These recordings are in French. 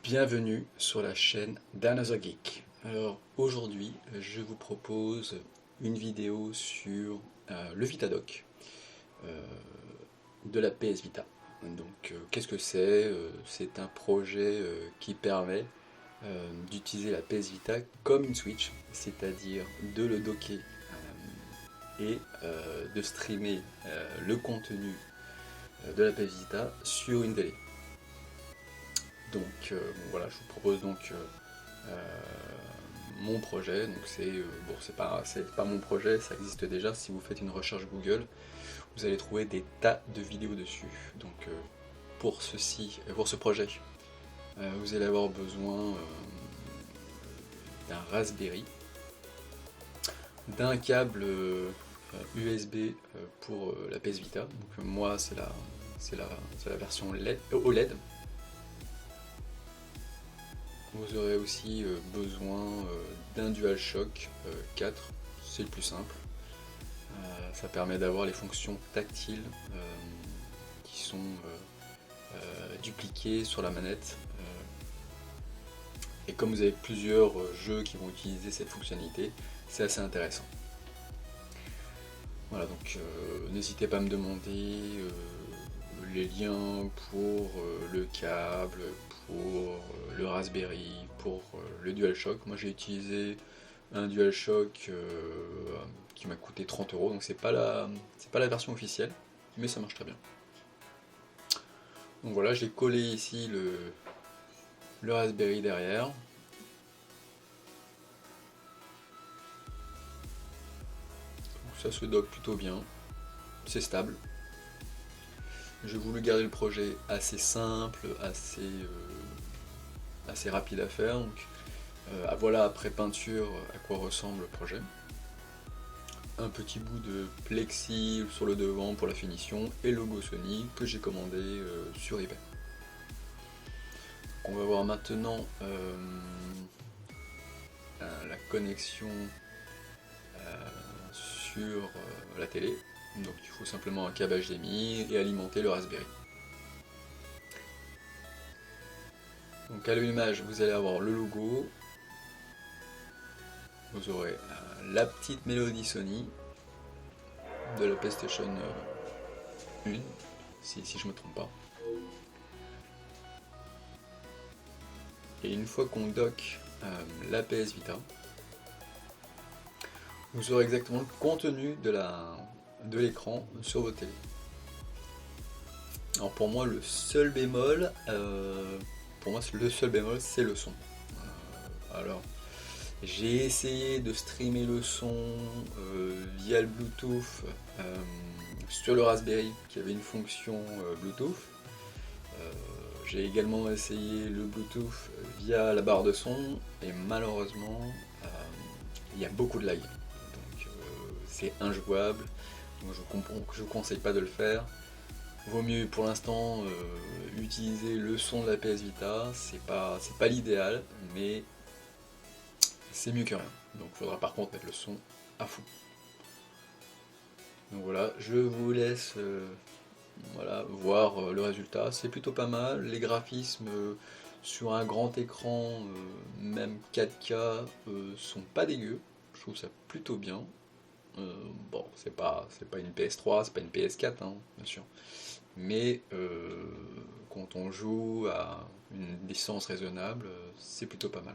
Bienvenue sur la chaîne d'Another Geek. Alors aujourd'hui, je vous propose une vidéo sur le VitaDock de la PS Vita. Donc qu'est-ce que c'est? C'est un projet qui permet d'utiliser la PS Vita comme une Switch, c'est-à-dire de le docker et de streamer le contenu de la PS Vita sur une télé. Donc voilà, je vous propose donc mon projet. Donc c'est pas mon projet, ça existe déjà. Si vous faites une recherche Google, vous allez trouver des tas de vidéos dessus. Donc pour ce projet, vous allez avoir besoin d'un Raspberry, d'un câble USB pour la PS Vita. Donc moi c'est la version OLED. Vous aurez aussi besoin d'un DualShock 4, c'est le plus simple. Ça permet d'avoir les fonctions tactiles qui sont dupliquées sur la manette. Et comme vous avez plusieurs jeux qui vont utiliser cette fonctionnalité, c'est assez intéressant. Voilà, donc n'hésitez pas à me demander les liens pour le câble, pour le Raspberry, pour le DualShock. Moi j'ai utilisé un DualShock qui m'a coûté 30€, donc c'est pas la version officielle, mais ça marche très bien. Donc voilà, j'ai collé ici le Raspberry derrière. Donc ça se dock plutôt bien, c'est stable. J'ai voulu garder le projet assez simple, assez rapide à faire. Donc, voilà après peinture à quoi ressemble le projet. Un petit bout de plexi sur le devant pour la finition et le logo Sony que j'ai commandé sur eBay. On va voir maintenant la connexion sur la télé. Donc il faut simplement un câble HDMI et alimenter le Raspberry. Donc à l'image, vous allez avoir le logo, vous aurez la petite mélodie Sony de la PlayStation 1, si je ne me trompe pas. Et une fois qu'on dock la PS Vita, vous aurez exactement le contenu de l'écran sur votre télé. Alors pour moi le seul bémol, c'est le son. Alors j'ai essayé de streamer le son via le Bluetooth sur le Raspberry qui avait une fonction Bluetooth. J'ai également essayé le Bluetooth via la barre de son et malheureusement il y a beaucoup de lag. Donc c'est injouable. Donc je ne conseille pas de le faire. Vaut mieux pour l'instant utiliser le son de la PS Vita. C'est pas l'idéal, mais c'est mieux que rien. Donc il faudra par contre mettre le son à fond. Donc voilà, je vous laisse voir le résultat. C'est plutôt pas mal. Les graphismes sur un grand écran, même 4K, sont pas dégueux. Je trouve ça plutôt bien. Bon, c'est pas une PS3, c'est pas une PS4, hein, bien sûr. Mais quand on joue à une distance raisonnable, c'est plutôt pas mal.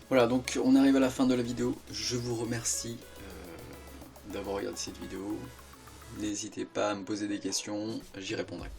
Voilà, donc on arrive à la fin de la vidéo. Je vous remercie d'avoir regardé cette vidéo. N'hésitez pas à me poser des questions, j'y répondrai.